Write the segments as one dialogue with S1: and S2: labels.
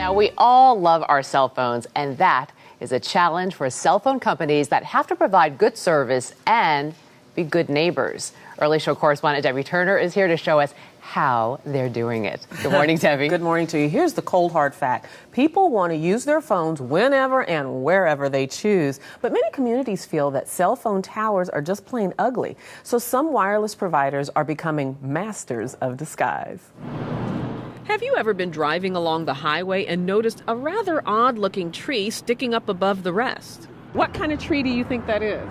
S1: Now, we all love our cell phones, and that is a challenge for cell phone companies that have to provide good service and be good neighbors. Early Show correspondent Debbie Turner is here to show us how they're doing it. Good morning, Debbie.
S2: Good morning to you. Here's the cold, hard fact. People want to use their phones whenever and wherever they choose. But many communities feel that cell phone towers are just plain ugly. So some wireless providers are becoming masters of disguise.
S3: Have you ever been driving along the highway and noticed a rather odd-looking tree sticking up above the rest? What kind of tree do you think that is?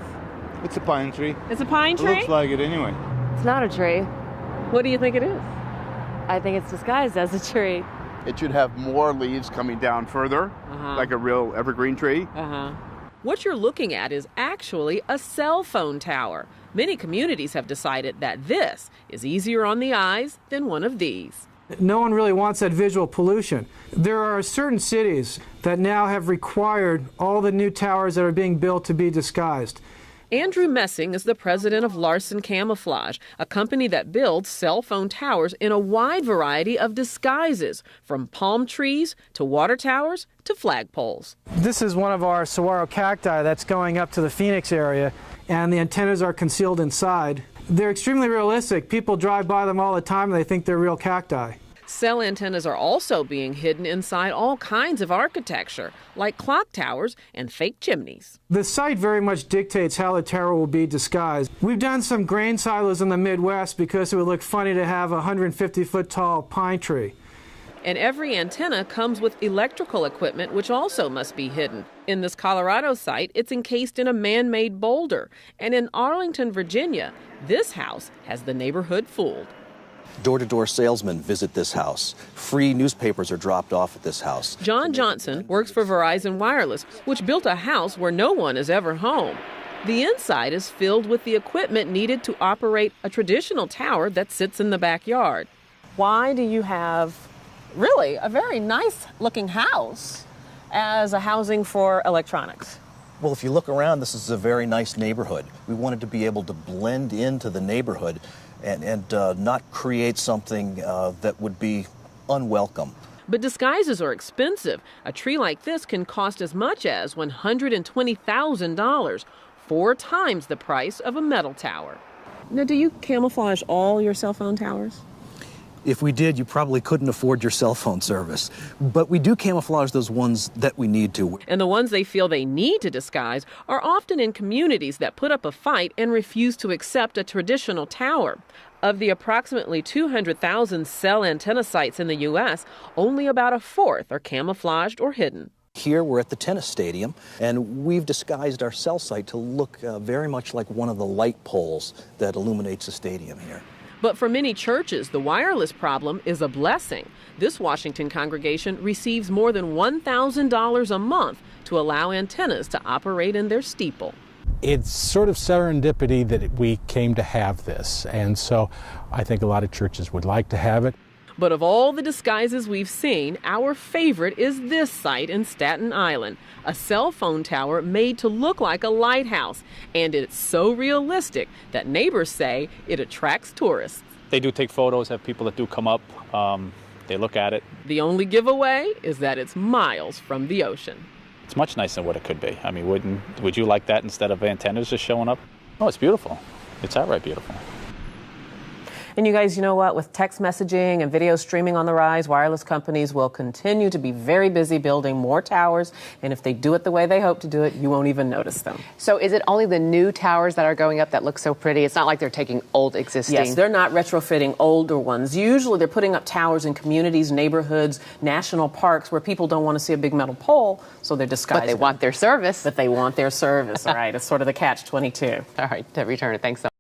S4: It's a pine tree.
S3: It's a pine tree?
S4: It looks like it anyway.
S5: It's not a tree.
S3: What do you think it is?
S5: I think it's disguised as a tree.
S6: It should have more leaves coming down further, like a real evergreen tree.
S3: What you're looking at is actually a cell phone tower. Many communities have decided that this is easier on the eyes than one of these.
S7: No one really wants that visual pollution. There are certain cities that now have required all the new towers that are being built to be disguised.
S3: Andrew Messing is the president of LARSON Camouflage, a company that builds cell phone towers in a wide variety of disguises, from palm trees to water towers to flagpoles.
S7: This is one of our saguaro cacti that's going up to the Phoenix area, and the antennas are concealed inside. They're extremely realistic. People drive by them all the time and they think they're real cacti.
S3: Cell antennas are also being hidden inside all kinds of architecture, like clock towers and fake chimneys.
S7: The site very much dictates how the tower will be disguised. We've done some grain silos in the Midwest because it would look funny to have a 150-foot tall pine tree.
S3: And every antenna comes with electrical equipment, which also must be hidden. In this Colorado site, it's encased in a man-made boulder. And in Arlington, Virginia, this house has the neighborhood fooled.
S8: Door-to-door salesmen visit this house. Free newspapers are dropped off at this house.
S3: John Johnson works for Verizon Wireless, which built a house where no one is ever home. The inside is filled with the equipment needed to operate a traditional tower that sits in the backyard.
S2: Why do you have really a very nice-looking house as a housing for electronics?
S8: Well, if you look around, this is a very nice neighborhood. We wanted to be able to blend into the neighborhood and not create something that would be unwelcome.
S3: But disguises are expensive. A tree like this can cost as much as $120,000, 4 times the price of a metal tower.
S2: Now, do you camouflage all your cell phone towers?
S8: If we did, you probably couldn't afford your cell phone service. But we do camouflage those ones that we need to.
S3: And the ones they feel they need to disguise are often in communities that put up a fight and refuse to accept a traditional tower. Of the approximately 200,000 cell antenna sites in the U.S., only about a fourth are camouflaged or hidden.
S8: Here we're at the tennis stadium, and we've disguised our cell site to look very much like one of the light poles that illuminates the stadium here.
S3: But for many churches, the wireless problem is a blessing. This Washington congregation receives more than $1,000 a month to allow antennas to operate in their steeple.
S9: It's sort of serendipity that we came to have this, and so I think a lot of churches would like to have it.
S3: But of all the disguises we've seen, our favorite is this site in Staten Island, a cell phone tower made to look like a lighthouse. And it's so realistic that neighbors say it attracts tourists.
S10: They do take photos, have people that do come up, they look at it.
S3: The only giveaway is that it's miles from the ocean.
S10: It's much nicer than what it could be. I mean, would you like that instead of antennas just showing up? Oh, it's beautiful. It's outright beautiful.
S2: And you guys, you know what? With text messaging and video streaming on the rise, wireless companies will continue to be very busy building more towers. And if they do it the way they hope to do it, you won't even notice them.
S1: So is it only the new towers that are going up that look so pretty? It's not like they're taking old existing.
S2: Yes, they're not retrofitting older ones. Usually they're putting up towers in communities, neighborhoods, national parks where people don't want to see a big metal pole, so they're disguised.
S1: But they want their service.
S2: But they want their service, right? It's sort of the catch-22.
S1: All right, Debbie Turner, thanks so much.